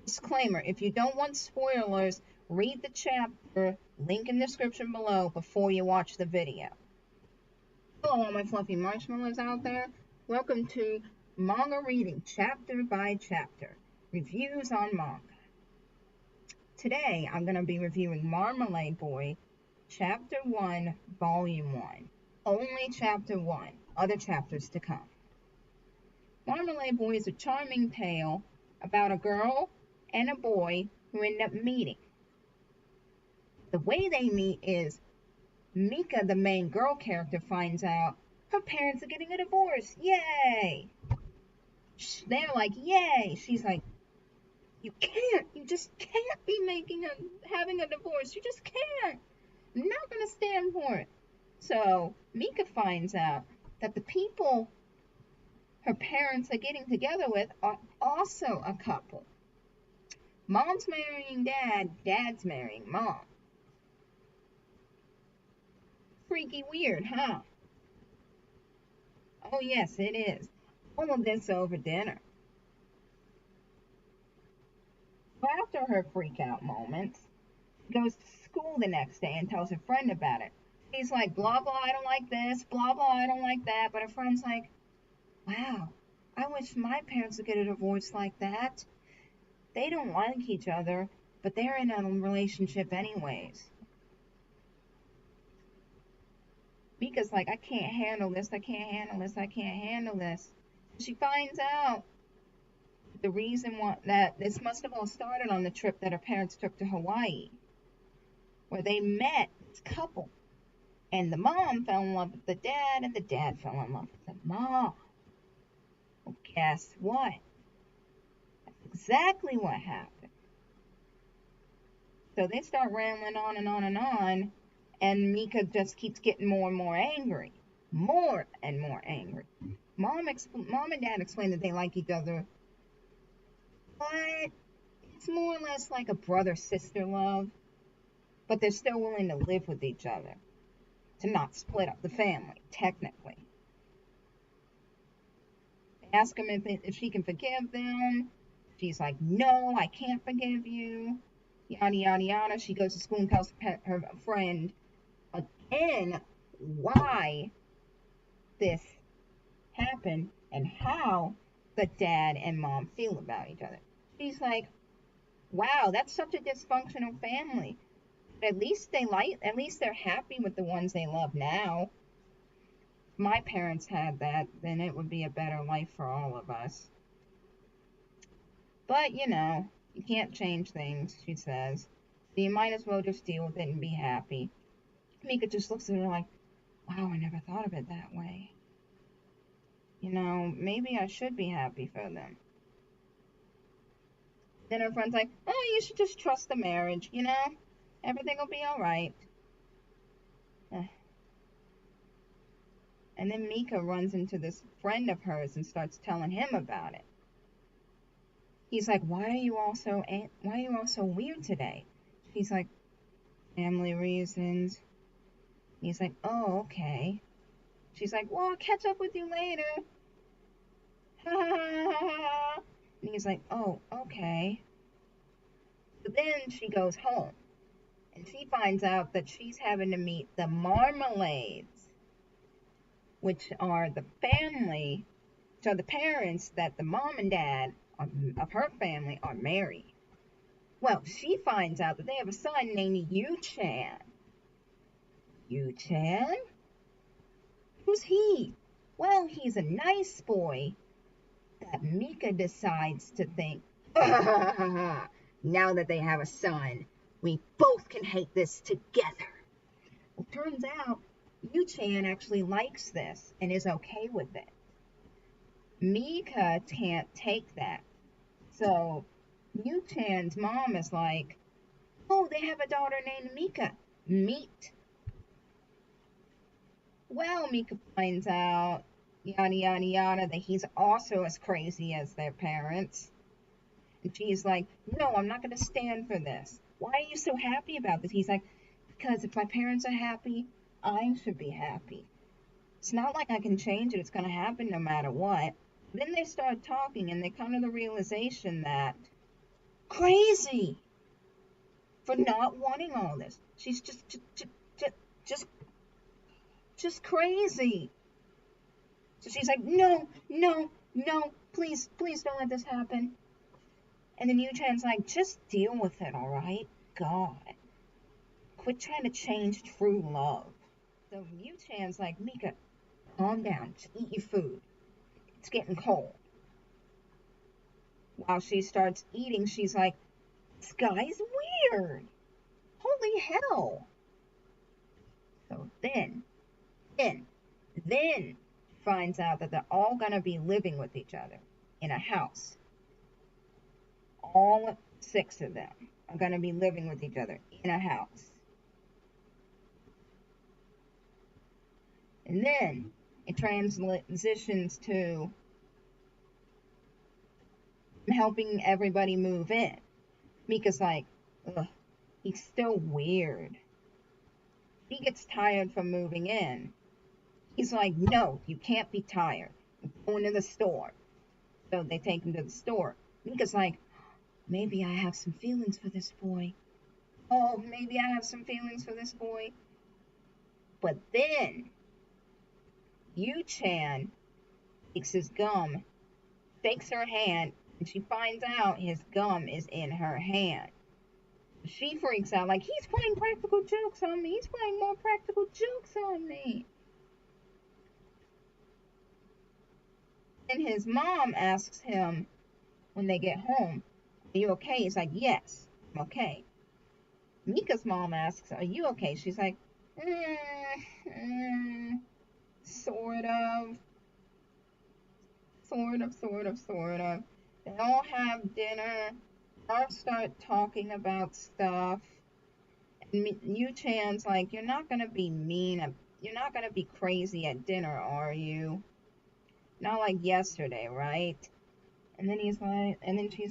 Disclaimer, if you don't want spoilers, read the chapter, link in the description below before you watch the video. Hello all my fluffy marshmallows out there. Welcome to Manga Reading Chapter by Chapter. Reviews on manga. Today I'm going to be reviewing Marmalade Boy, Chapter 1, Volume 1. Only Chapter 1. Other chapters to come. Marmalade Boy is a charming tale about a girl and a boy who end up meeting. The way they meet is Mika, the main girl character, finds out her parents are getting a divorce. Yay! They're like, yay! She's like, you just can't be having a divorce. You just can't. I'm not going to stand for it. So Mika finds out that the people her parents are getting together with are also a couple. Mom's marrying dad, dad's marrying mom. Freaky weird, huh? Oh yes, it is. All of this over dinner. After her freak out moments, she goes to school the next day and tells her friend about it. He's like, blah blah, I don't like this, blah blah, I don't like that. But her friend's like, wow, I wish my parents would get a divorce like that. They don't like each other, but they're in a relationship anyways. Mika's like, I can't handle this, I can't handle this, I can't handle this. She finds out the reason that this must have all started on the trip that her parents took to Hawaii, where they met this couple. And the mom fell in love with the dad, and the dad fell in love with the mom. Well, guess what? Exactly what happened. So they start rambling on and on and on, and Mika just keeps getting more and more angry. More and more angry. Mom and Dad explain that they like each other, but it's more or less like a brother-sister love, but they're still willing to live with each other, to not split up the family, technically. They ask him if she can forgive them. She's like, no, I can't forgive you. Yada, yada, yada. She goes to school and tells her friend again why this happened and how the dad and mom feel about each other. She's like, wow, that's such a dysfunctional family. But at least they're happy with the ones they love now. If my parents had that, then it would be a better life for all of us. But, you know, you can't change things, she says. So you might as well just deal with it and be happy. Mika just looks at her like, wow, I never thought of it that way. You know, maybe I should be happy for them. Then her friend's like, oh, you should just trust the marriage, you know? Everything will be alright. And then Mika runs into this friend of hers and starts telling him about it. He's like, why are you all so weird today? She's like, family reasons. He's like, oh, okay. She's like, well, I'll catch up with you later. Ha ha ha ha ha. And he's like, oh, okay. So then she goes home. And she finds out that she's having to meet the Marmalades, which are the parents that the mom and dad of her family are married. Well, she finds out that they have a son named Yu-chan. Yu-chan? Who's he? Well, he's a nice boy that Mika decides to think, now that they have a son, we both can hate this together. Well, turns out Yu-chan actually likes this and is okay with it. Mika can't take that. So Yu-chan's mom is like, oh, they have a daughter named Mika. Meet. Well, Mika finds out, yada, yada, yada, that he's also as crazy as their parents. And she's like, no, I'm not going to stand for this. Why are you so happy about this? He's like, because if my parents are happy, I should be happy. It's not like I can change it. It's going to happen no matter what. Then they start talking, and they come to the realization that crazy for not wanting all this. She's just, just crazy. So she's like, no, no, no, please, please don't let this happen. And then Yu-chan's like, just deal with it, all right? God, quit trying to change true love. So Yu-chan's like, Mika, calm down, just eat your food. It's getting cold. While she starts eating, she's like, this guy's weird. Holy hell. So then finds out that they're all going to be living with each other in a house. All 6 of them are going to be living with each other in a house. And then it transitions to helping everybody move in. Mika's like, ugh, he's still weird. He gets tired from moving in. He's like, no, you can't be tired. I'm going to the store. So they take him to the store. Mika's like, maybe I have some feelings for this boy. Oh, maybe I have some feelings for this boy. But then Yu-chan takes his gum, shakes her hand, and she finds out his gum is in her hand. She freaks out like, he's playing practical jokes on me. He's playing more practical jokes on me. And his mom asks him when they get home, are you okay? He's like, yes, I'm okay. Mika's mom asks, are you okay? She's like, sort of. They all have dinner. All start talking about stuff. And Yu-chan's like, you're not going to be mean. You're not going to be crazy at dinner, are you? Not like yesterday, right? And then she's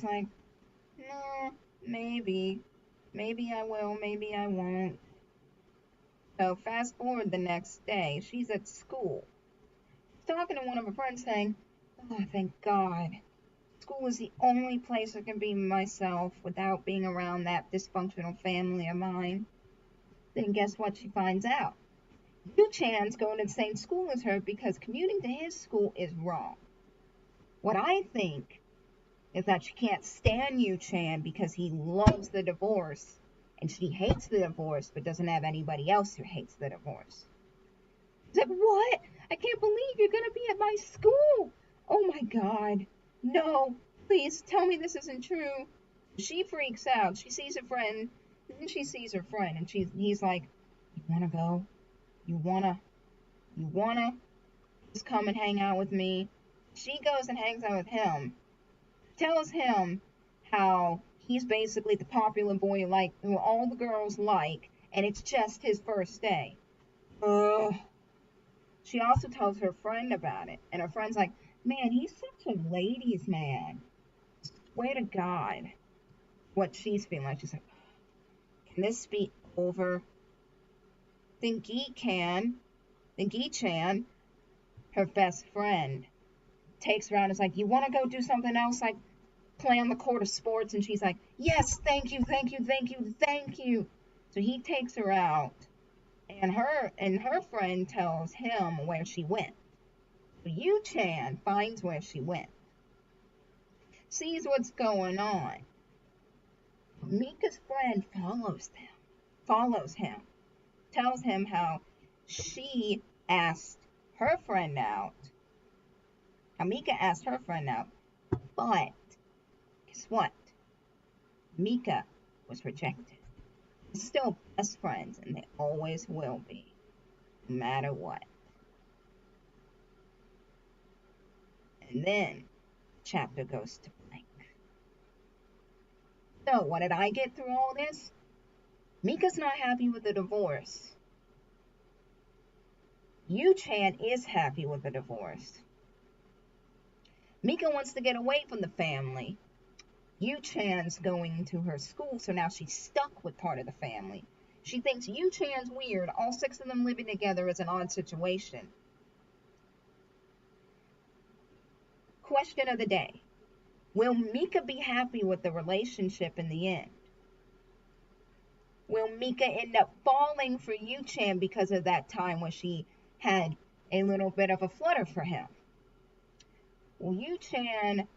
like, no, maybe. Maybe I will, maybe I won't. So fast forward the next day, she's at school. Talking to one of her friends saying, oh, thank God. School is the only place I can be myself without being around that dysfunctional family of mine. Then guess what she finds out? Yu-chan's going to the same school as her because commuting to his school is wrong. What I think is that she can't stand Yu-chan because he loves the divorce, and she hates the divorce but doesn't have anybody else who hates the divorce. She's like, what? I can't believe you're going to be at my school. Oh my God. No, please tell me this isn't true. She freaks out. She sees her friend. Then she sees her friend, and he's like, you want to go? You wanna just come and hang out with me? She goes and hangs out with him, tells him how he's basically the popular boy like who all the girls like, and it's just his first day. Ugh. She also tells her friend about it, and her friend's like, man, he's such a ladies' man. Swear to God. What she's feeling like. She's like, can this be over? Then Gi-chan, her best friend, takes her out and is like, you want to go do something else, like play on the court of sports? And she's like, yes, thank you. So he takes her out, and her friend tells him where she went. So Yu-chan finds where she went, sees what's going on. Mika's friend follows him, tells him how she asked her friend out. Mika asked her friend out, but guess what? Mika was rejected. They're still best friends, and they always will be, no matter what. And then the chapter goes to blank. So, what did I get through all this? Mika's not happy with the divorce. Yu-chan is happy with the divorce. Mika wants to get away from the family. Yu-chan's going to her school, so now she's stuck with part of the family. She thinks Yu-chan's weird. All 6 of them living together is an odd situation. Question of the day. Will Mika be happy with the relationship in the end? Will Mika end up falling for Yu-chan because of that time when she had a little bit of a flutter for him? Will Yu-chan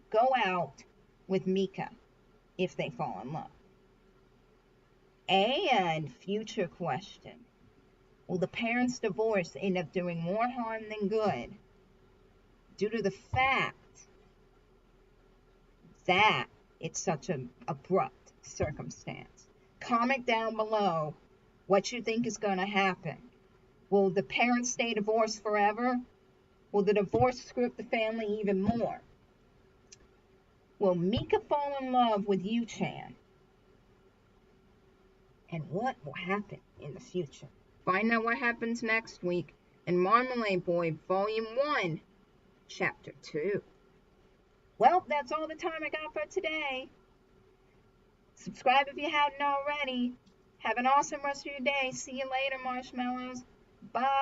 go out with Mika if they fall in love? And future question, will the parents' divorce end up doing more harm than good due to the fact that it's such an abrupt circumstance? Comment down below what you think is going to happen. Will the parents stay divorced forever? Will the divorce screw up the family even more? Will Mika fall in love with Yu-chan? And what will happen in the future? Find out what happens next week in Marmalade Boy Volume 1, Chapter 2. Well, that's all the time I got for today. Subscribe if you hadn't already. Have an awesome rest of your day. See you later, marshmallows. Bye.